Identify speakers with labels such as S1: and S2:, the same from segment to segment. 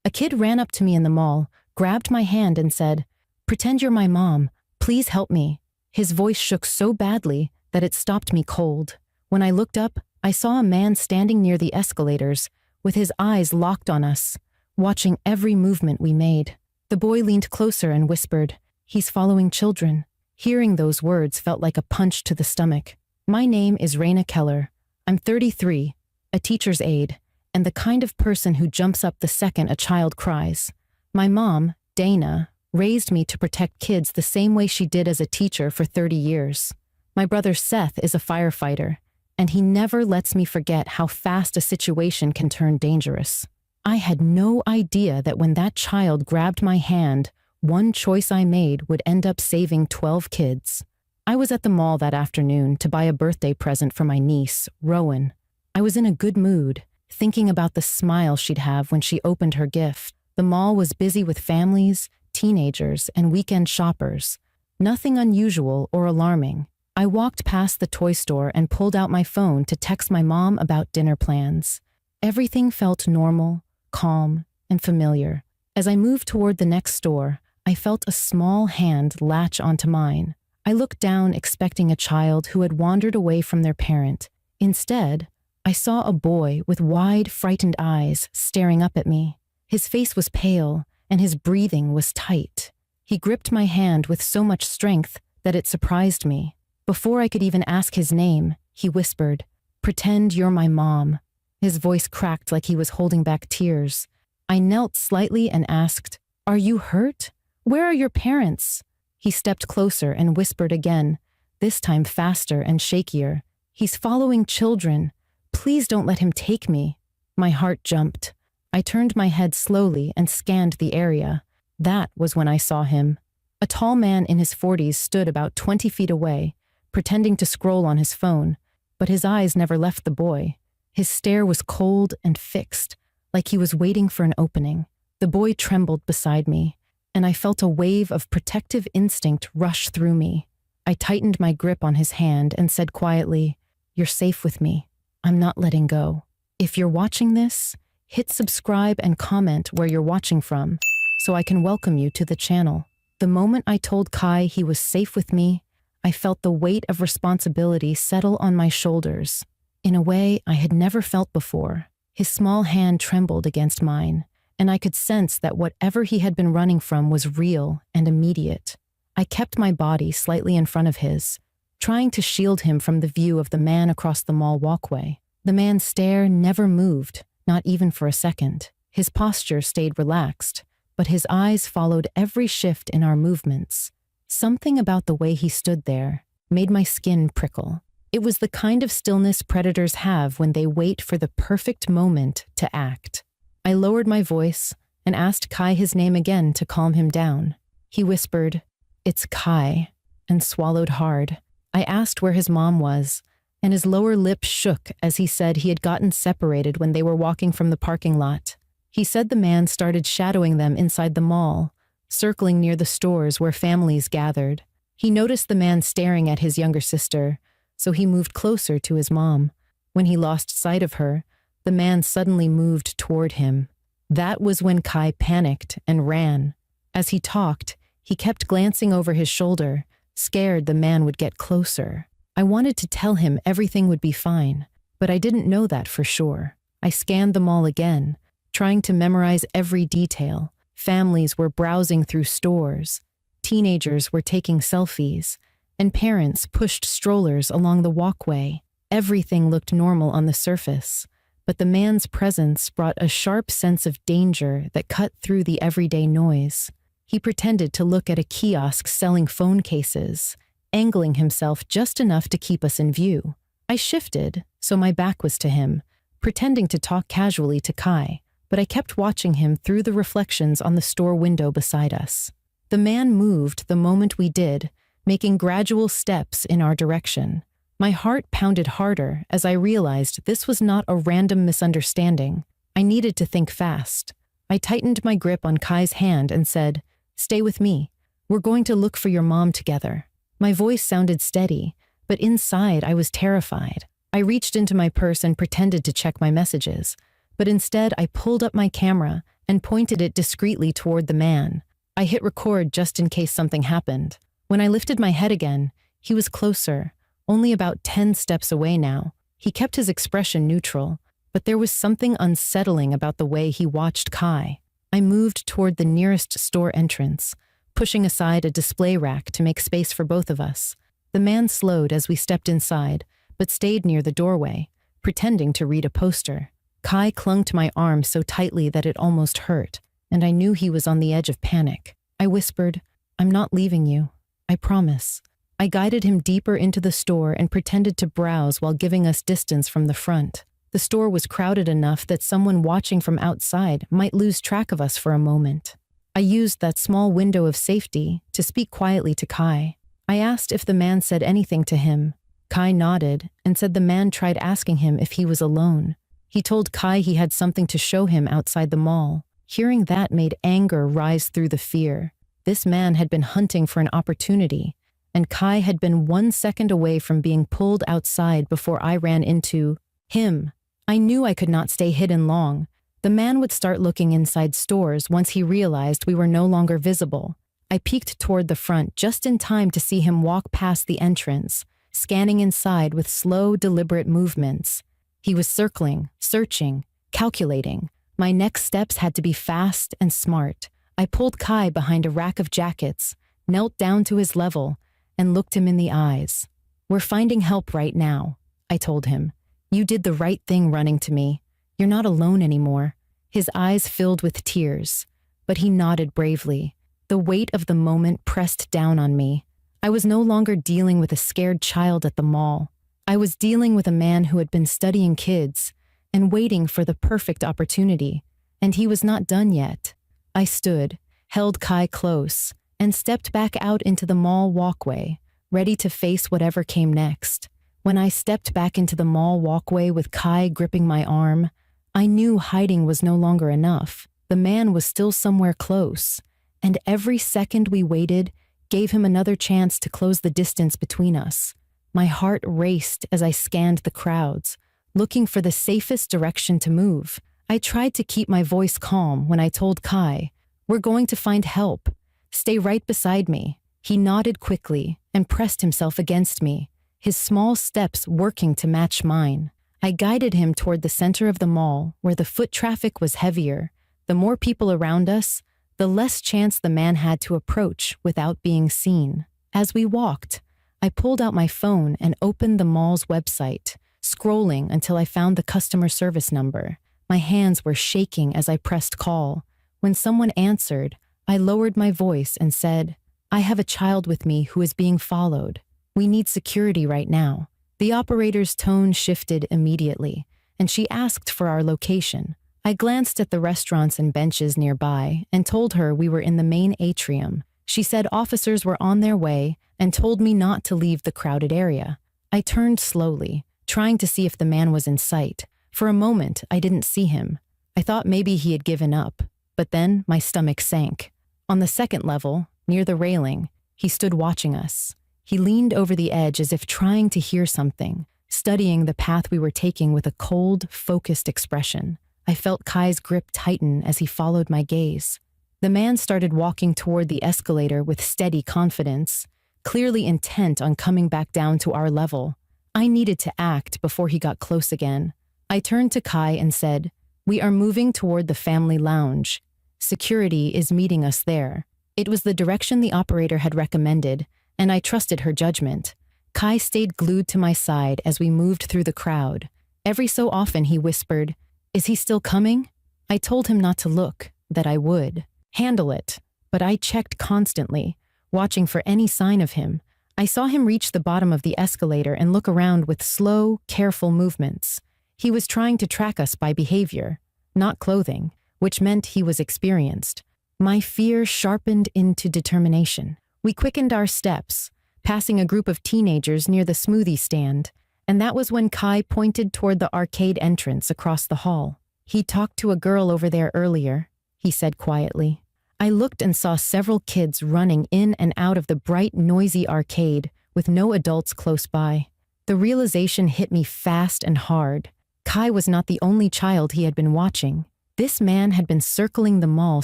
S1: A kid ran up to me in the mall, grabbed my hand and said, "Pretend you're my mom. Please help me." His voice shook so badly that it stopped me cold. When I looked up, I saw a man standing near the escalators, with his eyes locked on us, watching every movement we made. The boy leaned closer and whispered, "He's following children." Hearing those words felt like a punch to the stomach. My name is Raina Keller. I'm 33, a teacher's aide, and the kind of person who jumps up the second a child cries. My mom, Dana, raised me to protect kids the same way she did as a teacher for 30 years. My brother Seth is a firefighter, and he never lets me forget how fast a situation can turn dangerous. I had no idea that when that child grabbed my hand, one choice I made would end up saving 12 kids. I was at the mall that afternoon to buy a birthday present for my niece, Rowan. I was in a good mood, thinking about the smile she'd have when she opened her gift. The mall was busy with families, teenagers, and weekend shoppers. Nothing unusual or alarming. I walked past the toy store and pulled out my phone to text my mom about dinner plans. Everything felt normal, calm, and familiar. As I moved toward the next store, I felt a small hand latch onto mine. I looked down expecting a child who had wandered away from their parent. Instead, I saw a boy with wide, frightened eyes staring up at me. His face was pale, and his breathing was tight. He gripped my hand with so much strength that it surprised me. Before I could even ask his name, he whispered, "Pretend you're my mom." His voice cracked like he was holding back tears. I knelt slightly and asked, "Are you hurt? Where are your parents?" He stepped closer and whispered again, this time faster and shakier, "He's following children. Please don't let him take me." My heart jumped. I turned my head slowly and scanned the area. That was when I saw him. A tall man in his 40s stood about 20 feet away, pretending to scroll on his phone, but his eyes never left the boy. His stare was cold and fixed, like he was waiting for an opening. The boy trembled beside me, and I felt a wave of protective instinct rush through me. I tightened my grip on his hand and said quietly, "You're safe with me. I'm not letting go." If you're watching this, hit subscribe and comment where you're watching from, so I can welcome you to the channel. The moment I told Kai he was safe with me, I felt the weight of responsibility settle on my shoulders, in a way I had never felt before. His small hand trembled against mine, and I could sense that whatever he had been running from was real and immediate. I kept my body slightly in front of his, trying to shield him from the view of the man across the mall walkway. The man's stare never moved, not even for a second. His posture stayed relaxed, but his eyes followed every shift in our movements. Something about the way he stood there made my skin prickle. It was the kind of stillness predators have when they wait for the perfect moment to act. I lowered my voice and asked Kai his name again to calm him down. He whispered, "It's Kai," and swallowed hard. I asked where his mom was, and his lower lip shook as he said he had gotten separated when they were walking from the parking lot. He said the man started shadowing them inside the mall, circling near the stores where families gathered. He noticed the man staring at his younger sister, so he moved closer to his mom. When he lost sight of her, the man suddenly moved toward him. That was when Kai panicked and ran. As he talked, he kept glancing over his shoulder, scared the man would get closer. I wanted to tell him everything would be fine, but I didn't know that for sure. I scanned the mall again, trying to memorize every detail. Families were browsing through stores, teenagers were taking selfies, and parents pushed strollers along the walkway. Everything looked normal on the surface, but the man's presence brought a sharp sense of danger that cut through the everyday noise. He pretended to look at a kiosk selling phone cases, angling himself just enough to keep us in view. I shifted, so my back was to him, pretending to talk casually to Kai, but I kept watching him through the reflections on the store window beside us. The man moved the moment we did, making gradual steps in our direction. My heart pounded harder as I realized this was not a random misunderstanding. I needed to think fast. I tightened my grip on Kai's hand and said, "Stay with me. We're going to look for your mom together." My voice sounded steady, but inside I was terrified. I reached into my purse and pretended to check my messages, but instead I pulled up my camera and pointed it discreetly toward the man. I hit record just in case something happened. When I lifted my head again, he was closer, only about 10 steps away now. He kept his expression neutral, but there was something unsettling about the way he watched Kai. I moved toward the nearest store entrance, pushing aside a display rack to make space for both of us. The man slowed as we stepped inside, but stayed near the doorway, pretending to read a poster. Kai clung to my arm so tightly that it almost hurt, and I knew he was on the edge of panic. I whispered, "I'm not leaving you. I promise." I guided him deeper into the store and pretended to browse while giving us distance from the front. The store was crowded enough that someone watching from outside might lose track of us for a moment. I used that small window of safety to speak quietly to Kai. I asked if the man said anything to him. Kai nodded and said the man tried asking him if he was alone. He told Kai he had something to show him outside the mall. Hearing that made anger rise through the fear. This man had been hunting for an opportunity, and Kai had been 1 second away from being pulled outside before I ran into him. I knew I could not stay hidden long. The man would start looking inside stores once he realized we were no longer visible. I peeked toward the front just in time to see him walk past the entrance, scanning inside with slow, deliberate movements. He was circling, searching, calculating. My next steps had to be fast and smart. I pulled Kai behind a rack of jackets, knelt down to his level, and looked him in the eyes. "We're finding help right now," I told him. "You did the right thing running to me. You're not alone anymore." His eyes filled with tears, but he nodded bravely. The weight of the moment pressed down on me. I was no longer dealing with a scared child at the mall. I was dealing with a man who had been studying kids and waiting for the perfect opportunity, and he was not done yet. I stood, held Kai close, and stepped back out into the mall walkway, ready to face whatever came next. When I stepped back into the mall walkway with Kai gripping my arm, I knew hiding was no longer enough. The man was still somewhere close, and every second we waited gave him another chance to close the distance between us. My heart raced as I scanned the crowds, looking for the safest direction to move. I tried to keep my voice calm when I told Kai, "We're going to find help. Stay right beside me." He nodded quickly and pressed himself against me, his small steps working to match mine. I guided him toward the center of the mall, where the foot traffic was heavier. The more people around us, the less chance the man had to approach without being seen. As we walked, I pulled out my phone and opened the mall's website, scrolling until I found the customer service number. My hands were shaking as I pressed call. When someone answered, I lowered my voice and said, "I have a child with me who is being followed. We need security right now." The operator's tone shifted immediately, and she asked for our location. I glanced at the restaurants and benches nearby and told her we were in the main atrium. She said officers were on their way and told me not to leave the crowded area. I turned slowly, trying to see if the man was in sight. For a moment, I didn't see him. I thought maybe he had given up, but then my stomach sank. On the second level, near the railing, he stood watching us. He leaned over the edge as if trying to hear something, studying the path we were taking with a cold, focused expression. I felt Kai's grip tighten as he followed my gaze. The man started walking toward the escalator with steady confidence, clearly intent on coming back down to our level. I needed to act before he got close again. I turned to Kai and said, "We are moving toward the family lounge. Security is meeting us there." It was the direction the operator had recommended, and I trusted her judgment. Kai stayed glued to my side as we moved through the crowd. Every so often he whispered, "Is he still coming?" I told him not to look, that I would handle it, but I checked constantly, watching for any sign of him. I saw him reach the bottom of the escalator and look around with slow, careful movements. He was trying to track us by behavior, not clothing, which meant he was experienced. My fear sharpened into determination. We quickened our steps, passing a group of teenagers near the smoothie stand, and that was when Kai pointed toward the arcade entrance across the hall. "He talked to a girl over there earlier," he said quietly. I looked and saw several kids running in and out of the bright, noisy arcade with no adults close by. The realization hit me fast and hard. Kai was not the only child he had been watching. This man had been circling the mall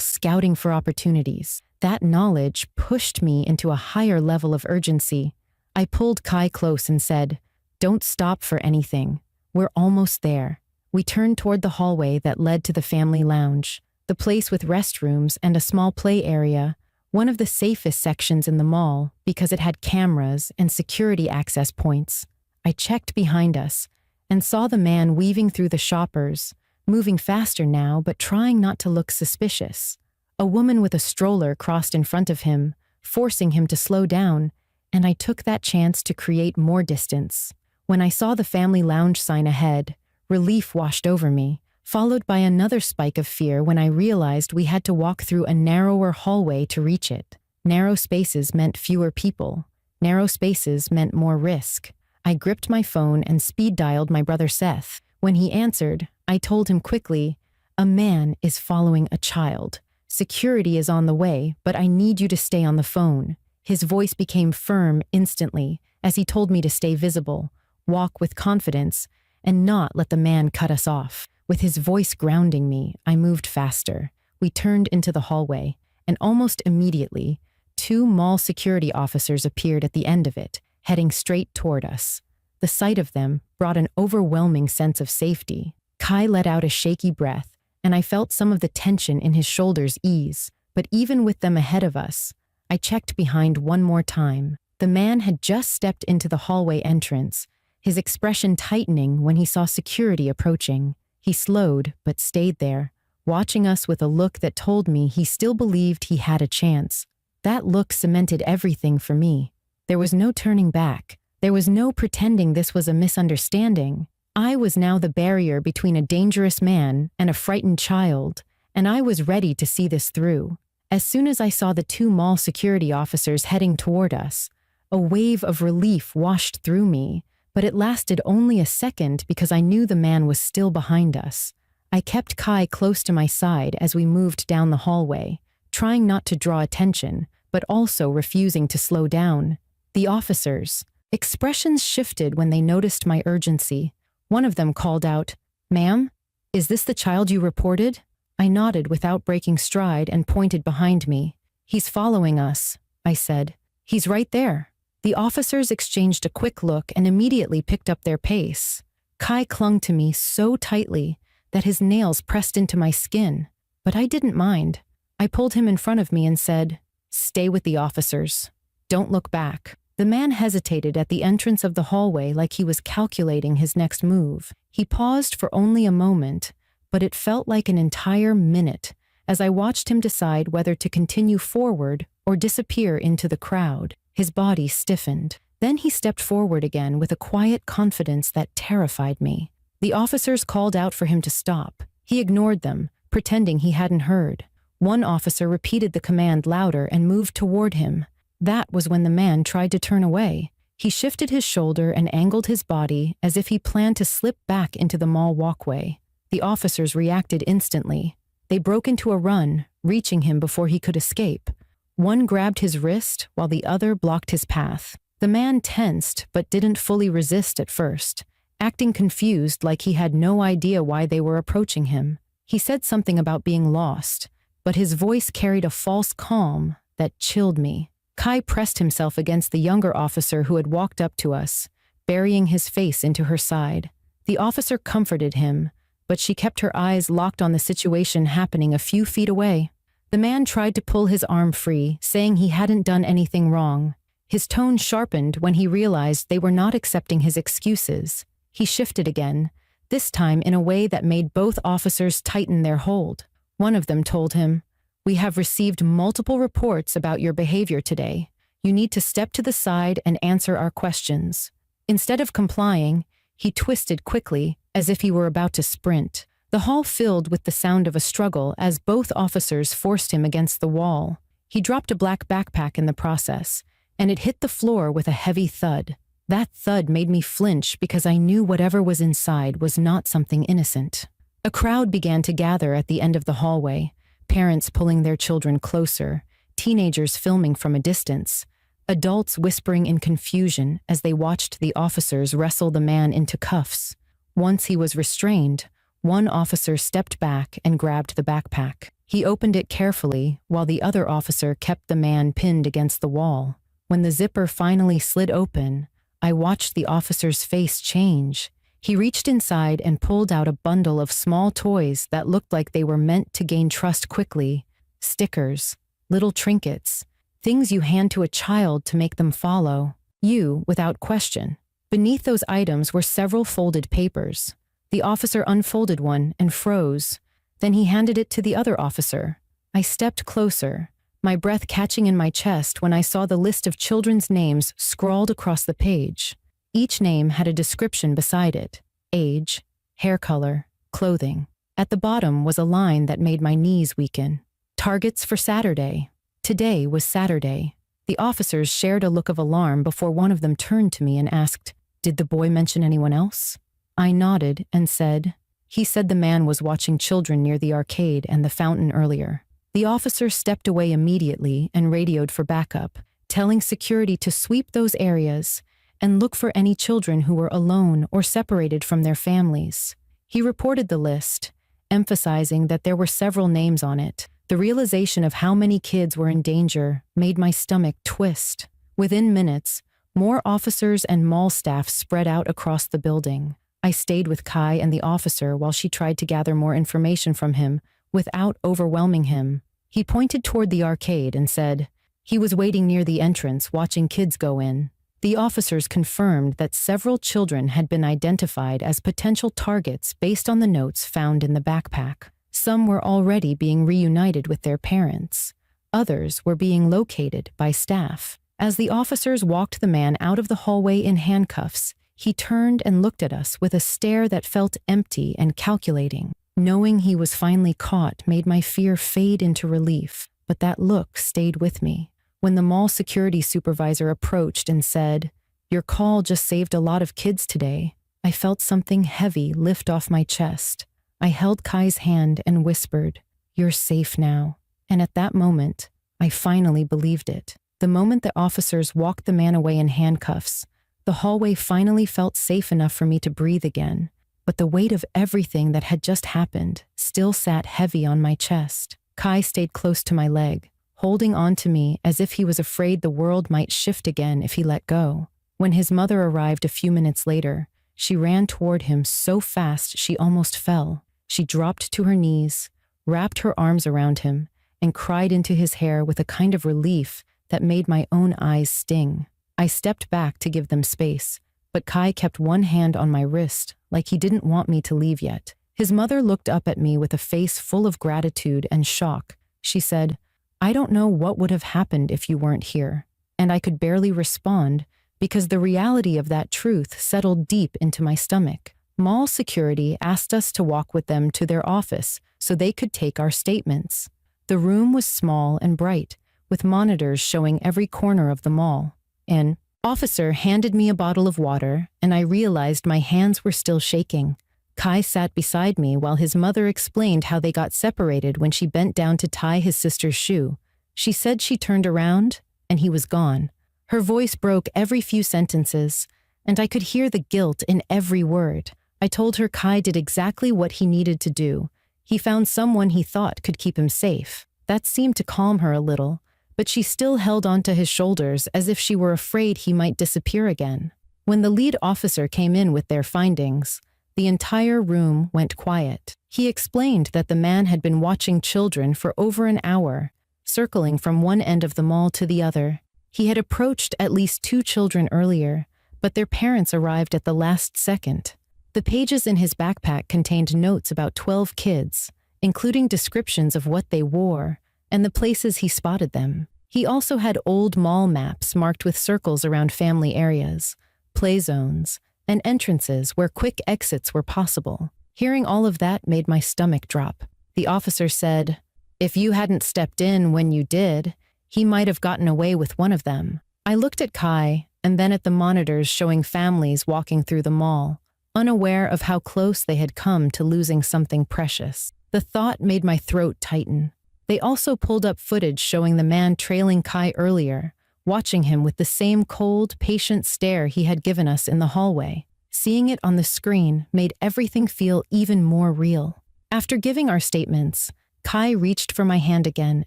S1: scouting for opportunities. That knowledge pushed me into a higher level of urgency. I pulled Kai close and said, "Don't stop for anything. We're almost there." We turned toward the hallway that led to the family lounge, the place with restrooms and a small play area, one of the safest sections in the mall because it had cameras and security access points. I checked behind us and saw the man weaving through the shoppers, moving faster now but trying not to look suspicious. A woman with a stroller crossed in front of him, forcing him to slow down, and I took that chance to create more distance. When I saw the family lounge sign ahead, relief washed over me, followed by another spike of fear when I realized we had to walk through a narrower hallway to reach it. Narrow spaces meant fewer people. Narrow spaces meant more risk. I gripped my phone and speed dialed my brother Seth. When he answered, I told him quickly, "A man is following a child. Security is on the way, but I need you to stay on the phone." His voice became firm instantly as he told me to stay visible, walk with confidence, and not let the man cut us off. With his voice grounding me, I moved faster. We turned into the hallway, and almost immediately, 2 mall security officers appeared at the end of it, heading straight toward us. The sight of them brought an overwhelming sense of safety. Kai let out a shaky breath, and I felt some of the tension in his shoulders ease. But even with them ahead of us, I checked behind one more time. The man had just stepped into the hallway entrance, his expression tightening when he saw security approaching. He slowed, but stayed there, watching us with a look that told me he still believed he had a chance. That look cemented everything for me. There was no turning back. There was no pretending this was a misunderstanding. I was now the barrier between a dangerous man and a frightened child, and I was ready to see this through. As soon as I saw the 2 mall security officers heading toward us, a wave of relief washed through me, but it lasted only a second because I knew the man was still behind us. I kept Kai close to my side as we moved down the hallway, trying not to draw attention, but also refusing to slow down. The officers' expressions shifted when they noticed my urgency. One of them called out, "Ma'am, is this the child you reported?" I nodded without breaking stride and pointed behind me. "He's following us," I said. "He's right there." The officers exchanged a quick look and immediately picked up their pace. Kai clung to me so tightly that his nails pressed into my skin, but I didn't mind. I pulled him in front of me and said, "Stay with the officers. Don't look back." The man hesitated at the entrance of the hallway like he was calculating his next move. He paused for only a moment, but it felt like an entire minute as I watched him decide whether to continue forward or disappear into the crowd. His body stiffened. Then he stepped forward again with a quiet confidence that terrified me. The officers called out for him to stop. He ignored them, pretending he hadn't heard. One officer repeated the command louder and moved toward him. That was when the man tried to turn away. He shifted his shoulder and angled his body as if he planned to slip back into the mall walkway. The officers reacted instantly. They broke into a run, reaching him before he could escape. One grabbed his wrist while the other blocked his path. The man tensed but didn't fully resist at first, acting confused like he had no idea why they were approaching him. He said something about being lost, but his voice carried a false calm that chilled me. Kai pressed himself against the younger officer who had walked up to us, burying his face into her side. The officer comforted him, but she kept her eyes locked on the situation happening a few feet away. The man tried to pull his arm free, saying he hadn't done anything wrong. His tone sharpened when he realized they were not accepting his excuses. He shifted again, this time in a way that made both officers tighten their hold. One of them told him, "We have received multiple reports about your behavior today. You need to step to the side and answer our questions." Instead of complying, he twisted quickly, as if he were about to sprint. The hall filled with the sound of a struggle as both officers forced him against the wall. He dropped a black backpack in the process, and it hit the floor with a heavy thud. That thud made me flinch because I knew whatever was inside was not something innocent. A crowd began to gather at the end of the hallway, parents pulling their children closer, teenagers filming from a distance, adults whispering in confusion as they watched the officers wrestle the man into cuffs. Once he was restrained, One officer stepped back and grabbed the backpack. He opened it carefully while the other officer kept the man pinned against the wall. When the zipper finally slid open, I watched the officer's face change. He reached inside and pulled out a bundle of small toys that looked like they were meant to gain trust quickly. Stickers, little trinkets, things you hand to a child to make them follow you without question. Beneath those items were several folded papers. The officer unfolded one and froze. Then he handed it to the other officer. I stepped closer, my breath catching in my chest when I saw the list of children's names scrawled across the page. Each name had a description beside it: age, hair color, clothing. At the bottom was a line that made my knees weaken. Targets for Saturday. Today was Saturday. The officers shared a look of alarm before one of them turned to me and asked, "Did the boy mention anyone else?" I nodded and said, "He said the man was watching children near the arcade and the fountain earlier." The officer stepped away immediately and radioed for backup, telling security to sweep those areas and look for any children who were alone or separated from their families. He reported the list, emphasizing that there were several names on it. The realization of how many kids were in danger made my stomach twist. Within minutes, more officers and mall staff spread out across the building. I stayed with Kai and the officer while she tried to gather more information from him without overwhelming him. He pointed toward the arcade and said he was waiting near the entrance watching kids go in. The officers confirmed that several children had been identified as potential targets based on the notes found in the backpack. Some were already being reunited with their parents. Others were being located by staff. As the officers walked the man out of the hallway in handcuffs, he turned and looked at us with a stare that felt empty and calculating. Knowing he was finally caught made my fear fade into relief, but that look stayed with me. When the mall security supervisor approached and said, "Your call just saved a lot of kids today," I felt something heavy lift off my chest. I held Kai's hand and whispered, "You're safe now." And at that moment, I finally believed it. The moment the officers walked the man away in handcuffs, the hallway finally felt safe enough for me to breathe again. But the weight of everything that had just happened still sat heavy on my chest. Kai stayed close to my leg, holding on to me as if he was afraid the world might shift again if he let go. When his mother arrived a few minutes later, she ran toward him so fast she almost fell. She dropped to her knees, wrapped her arms around him, and cried into his hair with a kind of relief that made my own eyes sting. I stepped back to give them space, but Kai kept one hand on my wrist, like he didn't want me to leave yet. His mother looked up at me with a face full of gratitude and shock. She said, "I don't know what would have happened if you weren't here." And I could barely respond because the reality of that truth settled deep into my stomach. Mall security asked us to walk with them to their office so they could take our statements. The room was small and bright, with monitors showing every corner of the mall. An officer handed me a bottle of water, and I realized my hands were still shaking. Kai sat beside me while his mother explained how they got separated when she bent down to tie his sister's shoe. She said she turned around, and he was gone. Her voice broke every few sentences, and I could hear the guilt in every word. I told her Kai did exactly what he needed to do. He found someone he thought could keep him safe. That seemed to calm her a little, but she still held onto his shoulders as if she were afraid he might disappear again. When the lead officer came in with their findings, the entire room went quiet. He explained that the man had been watching children for over an hour, circling from one end of the mall to the other. He had approached at least 2 children earlier, but their parents arrived at the last second. The pages in his backpack contained notes about 12 kids, including descriptions of what they wore and the places he spotted them. He also had old mall maps marked with circles around family areas, play zones, and entrances where quick exits were possible. Hearing all of that made my stomach drop. The officer said, "If you hadn't stepped in when you did, he might have gotten away with one of them." I looked at Kai and then at the monitors showing families walking through the mall, unaware of how close they had come to losing something precious. The thought made my throat tighten. They also pulled up footage showing the man trailing Kai earlier, watching him with the same cold, patient stare he had given us in the hallway. Seeing it on the screen made everything feel even more real. After giving our statements, Kai reached for my hand again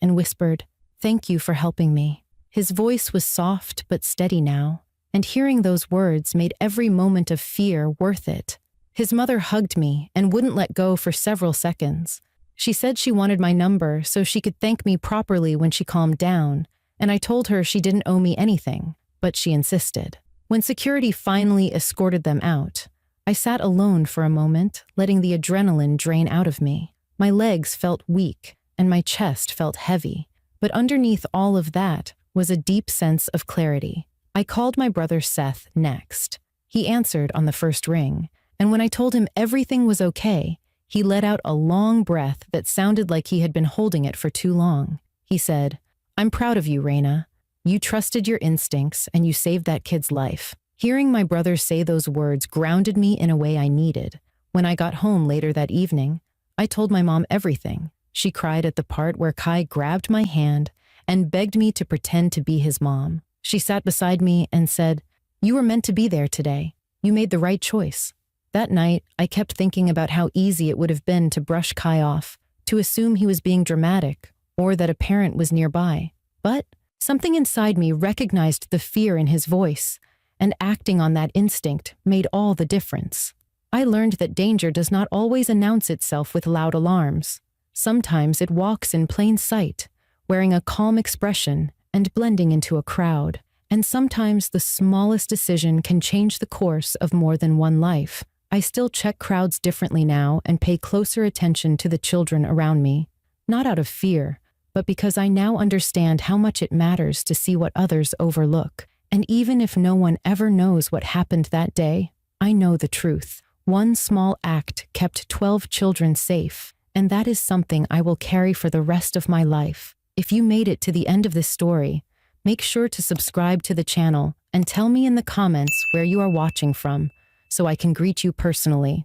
S1: and whispered, "Thank you for helping me." His voice was soft but steady now, and hearing those words made every moment of fear worth it. His mother hugged me and wouldn't let go for several seconds. She said she wanted my number so she could thank me properly when she calmed down, and I told her she didn't owe me anything, but she insisted. When security finally escorted them out, I sat alone for a moment, letting the adrenaline drain out of me. My legs felt weak, and my chest felt heavy, but underneath all of that was a deep sense of clarity. I called my brother Seth next. He answered on the first ring, and when I told him everything was okay, he let out a long breath that sounded like he had been holding it for too long. He said, "I'm proud of you, Reina. You trusted your instincts and you saved that kid's life." Hearing my brother say those words grounded me in a way I needed. When I got home later that evening, I told my mom everything. She cried at the part where Kai grabbed my hand and begged me to pretend to be his mom. She sat beside me and said, "You were meant to be there today. You made the right choice." That night, I kept thinking about how easy it would have been to brush Kai off, to assume he was being dramatic, or that a parent was nearby. But something inside me recognized the fear in his voice, and acting on that instinct made all the difference. I learned that danger does not always announce itself with loud alarms. Sometimes it walks in plain sight, wearing a calm expression and blending into a crowd. And sometimes the smallest decision can change the course of more than one life. I still check crowds differently now and pay closer attention to the children around me, not out of fear, but because I now understand how much it matters to see what others overlook. And even if no one ever knows what happened that day, I know the truth. One small act kept 12 children safe, and that is something I will carry for the rest of my life. If you made it to the end of this story, make sure to subscribe to the channel and tell me in the comments where you are watching from, so I can greet you personally.